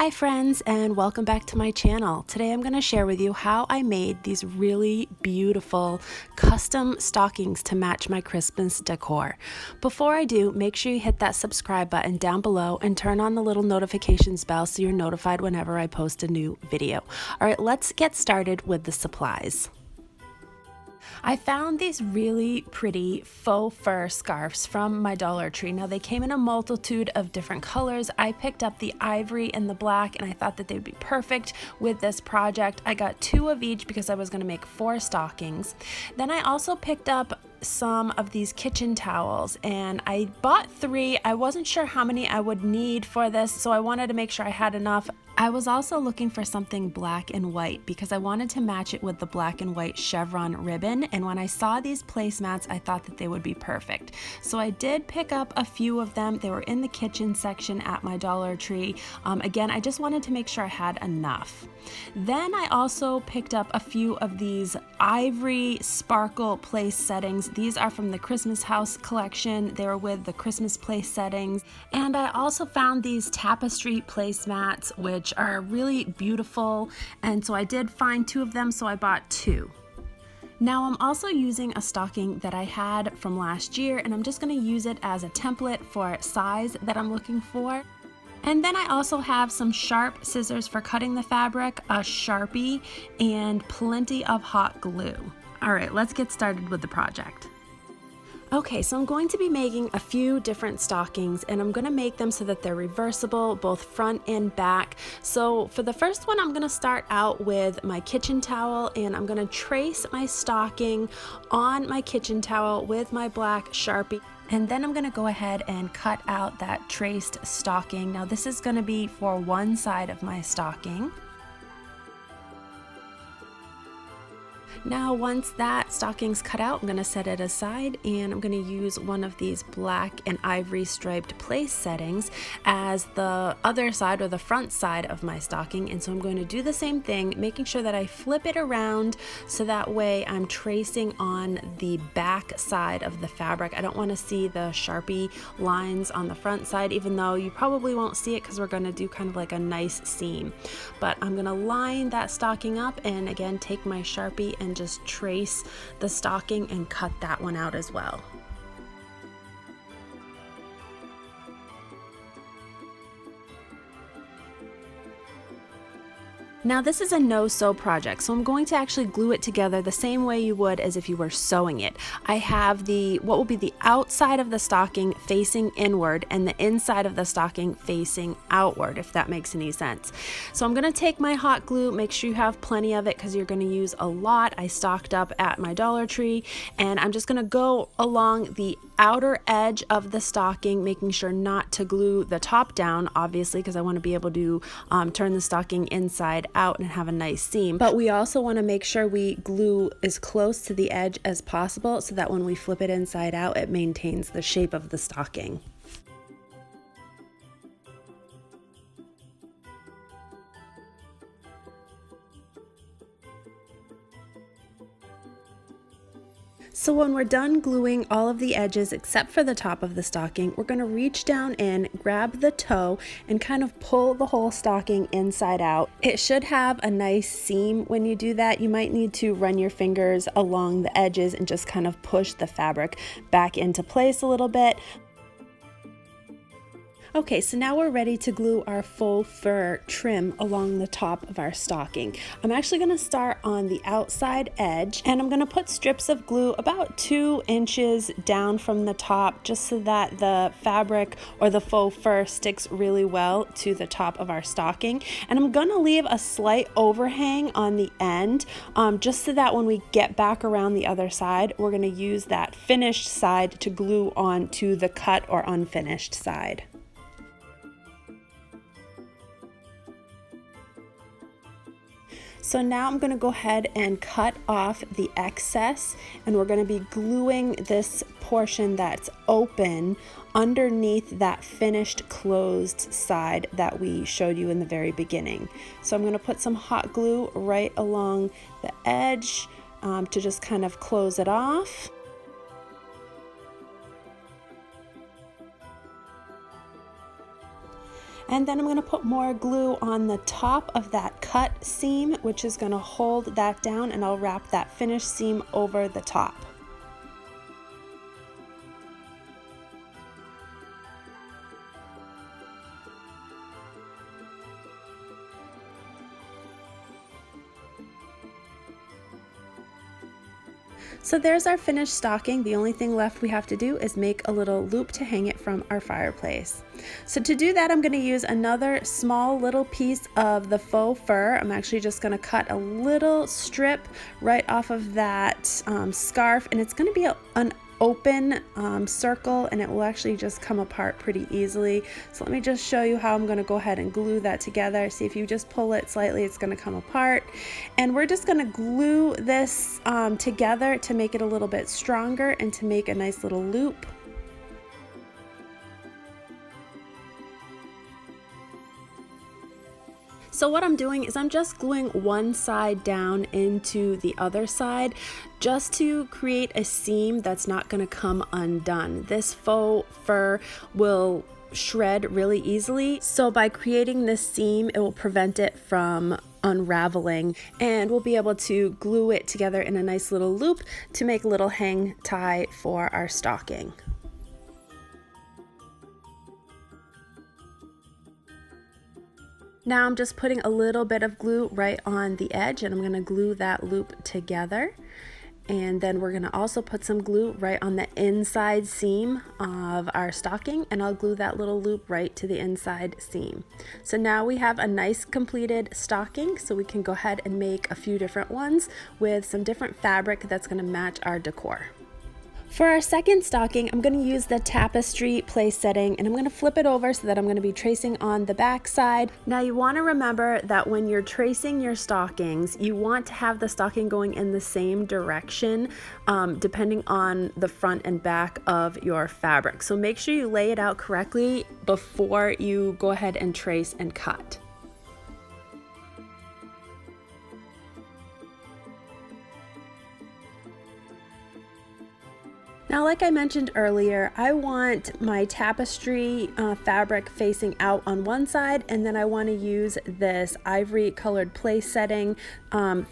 Hi friends, and welcome back to my channel. Today I'm going to share with you how I made these really beautiful custom stockings to match my Christmas decor. Before I do, make sure you hit that subscribe button down below and turn on the little notifications bell so you're notified whenever I post a new video. Alright, let's get started with the supplies. I found these really pretty faux fur scarves from my Dollar Tree. Now they came in a multitude of different colors. I picked up the ivory and the black and I thought that they would be perfect with this project. I got 2 of each because I was going to make 4 stockings. Then I also picked up some of these kitchen towels and I bought 3. I wasn't sure how many I would need for this, so I wanted to make sure I had enough. I was also looking for something black and white because I wanted to match it with the black and white chevron ribbon, and when I saw these placemats I thought that they would be perfect. So I did pick up a few of them. They were in the kitchen section at my Dollar Tree. Again, I just wanted to make sure I had enough. Then I also picked up a few of these ivory sparkle place settings. These are from the Christmas house collection. They were with the Christmas place settings. And I also found these Tapestry Placemats, which are really beautiful. And so I did find 2 of them, so I bought 2. Now I'm also using a stocking that I had from last year, and I'm just going to use it as a template for size that I'm looking for. And then I also have some sharp scissors for cutting the fabric, a Sharpie, and plenty of hot glue. All right, let's get started with the project. Okay, so I'm going to be making a few different stockings, and I'm going to make them so that they're reversible, both front and back. So for the first one, I'm going to start out with my kitchen towel, and I'm going to trace my stocking on my kitchen towel with my black Sharpie. And then I'm going to go ahead and cut out that traced stocking. Now this is going to be for one side of my stocking. Now once that stocking's cut out, I'm going to set it aside, and I'm going to use one of these black and ivory striped place settings as the other side or the front side of my stocking. And so I'm going to do the same thing, making sure that I flip it around so that way I'm tracing on the back side of the fabric. I don't want to see the Sharpie lines on the front side, even though you probably won't see it because we're going to do kind of like a nice seam. But I'm going to line that stocking up and again take my Sharpie and just trace the stocking and cut that one out as well. Now this is a no-sew project, so I'm going to actually glue it together the same way you would as if you were sewing it. I have what will be the outside of the stocking facing inward and the inside of the stocking facing outward, if that makes any sense. So I'm going to take my hot glue, make sure you have plenty of it because you're going to use a lot. I stocked up at my Dollar Tree, and I'm just going to go along the outer edge of the stocking, making sure not to glue the top down, obviously, because I want to be able to turn the stocking inside out and have a nice seam. But we also want to make sure we glue as close to the edge as possible so that when we flip it inside out, it maintains the shape of the stocking. So when we're done gluing all of the edges except for the top of the stocking, we're going to reach down in, grab the toe, and kind of pull the whole stocking inside out. It should have a nice seam when you do that. You might need to run your fingers along the edges and just kind of push the fabric back into place a little bit. Okay, so now we're ready to glue our faux fur trim along the top of our stocking. I'm actually going to start on the outside edge, and I'm going to put strips of glue about 2 inches down from the top just so that the fabric or the faux fur sticks really well to the top of our stocking. And I'm going to leave a slight overhang on the end just so that when we get back around the other side, we're going to use that finished side to glue onto the cut or unfinished side. So now I'm going to go ahead and cut off the excess, and we're going to be gluing this portion that's open underneath that finished closed side that we showed you in the very beginning. So I'm going to put some hot glue right along the edge to just kind of close it off. And then I'm going to put more glue on the top of that cut seam, which is going to hold that down, and I'll wrap that finished seam over the top. So there's our finished stocking. The only thing left we have to do is make a little loop to hang it from our fireplace. So to do that, I'm going to use another small little piece of the faux fur. I'm actually just going to cut a little strip right off of that scarf, and it's going to be an open circle, and it will actually just come apart pretty easily. So let me just show you how I'm going to go ahead and glue that together. See, if you just pull it slightly, it's going to come apart, and we're just going to glue this together to make it a little bit stronger and to make a nice little loop. So what I'm doing is I'm just gluing one side down into the other side just to create a seam that's not going to come undone. This faux fur will shred really easily, so by creating this seam, it will prevent it from unraveling, and we'll be able to glue it together in a nice little loop to make a little hang tie for our stocking. Now I'm just putting a little bit of glue right on the edge, and I'm going to glue that loop together. And then we're going to also put some glue right on the inside seam of our stocking, and I'll glue that little loop right to the inside seam. So now we have a nice completed stocking, so we can go ahead and make a few different ones with some different fabric that's going to match our decor. For our second stocking, I'm going to use the Tapestry place setting, and I'm going to flip it over so that I'm going to be tracing on the back side. Now you want to remember that when you're tracing your stockings, you want to have the stocking going in the same direction depending on the front and back of your fabric. So make sure you lay it out correctly before you go ahead and trace and cut. Now, like I mentioned earlier, I want my tapestry fabric facing out on one side, and then I want to use this ivory colored place setting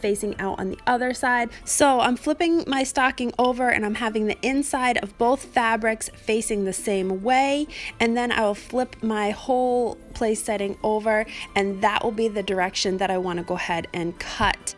facing out on the other side. So I'm flipping my stocking over, and I'm having the inside of both fabrics facing the same way, and then I will flip my whole place setting over, and that will be the direction that I want to go ahead and cut.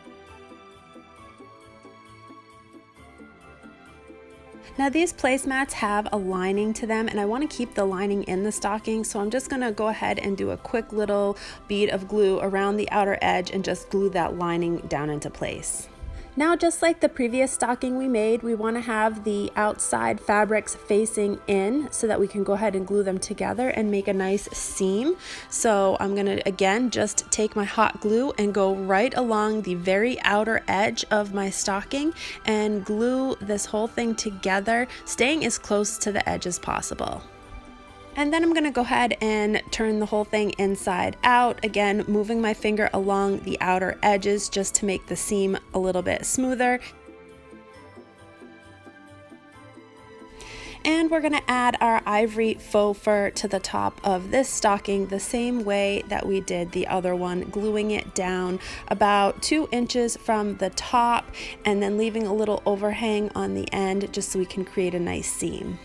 Now these placemats have a lining to them, and I want to keep the lining in the stocking, so I'm just going to go ahead and do a quick little bead of glue around the outer edge and just glue that lining down into place. Now, just like the previous stocking we made, we want to have the outside fabrics facing in so that we can go ahead and glue them together and make a nice seam. So I'm going to again just take my hot glue and go right along the very outer edge of my stocking and glue this whole thing together, staying as close to the edge as possible. And then I'm going to go ahead and turn the whole thing inside out, again moving my finger along the outer edges just to make the seam a little bit smoother. And we're going to add our ivory faux fur to the top of this stocking the same way that we did the other one, gluing it down about 2 inches from the top and then leaving a little overhang on the end just so we can create a nice seam.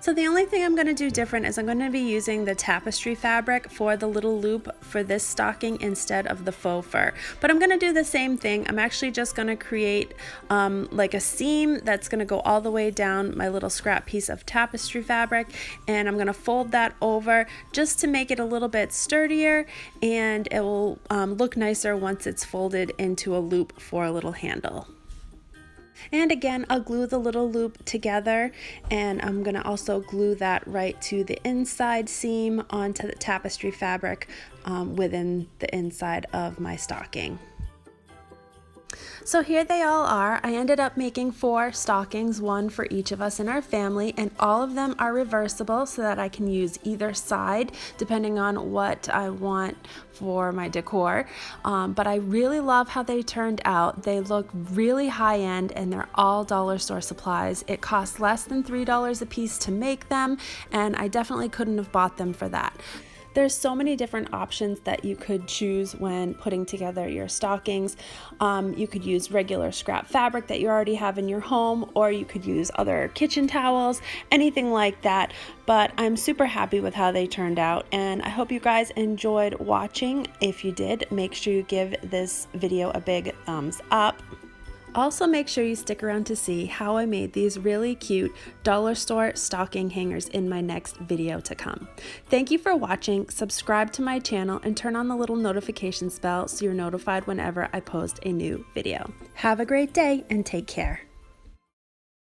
So the only thing I'm going to do different is I'm going to be using the tapestry fabric for the little loop for this stocking instead of the faux fur. But I'm going to do the same thing. I'm actually just going to create like a seam that's going to go all the way down my little scrap piece of tapestry fabric, and I'm going to fold that over just to make it a little bit sturdier, and it will look nicer once it's folded into a loop for a little handle. And again, I'll glue the little loop together, and I'm going to also glue that right to the inside seam onto the tapestry fabric within the inside of my stocking. So here they all are. I ended up making 4 stockings, one for each of us in our family, and all of them are reversible so that I can use either side depending on what I want for my decor. But I really love how they turned out. They look really high end and they're all dollar store supplies. It costs less than $3 a piece to make them, and I definitely couldn't have bought them for that. There's so many different options that you could choose when putting together your stockings. You could use regular scrap fabric that you already have in your home, or you could use other kitchen towels, anything like that. But I'm super happy with how they turned out, and I hope you guys enjoyed watching. If you did, make sure you give this video a big thumbs up. Also, make sure you stick around to see how I made these really cute dollar store stocking hangers in my next video to come. Thank you for watching. Subscribe to my channel and turn on the little notifications bell so you're notified whenever I post a new video. Have a great day and take care.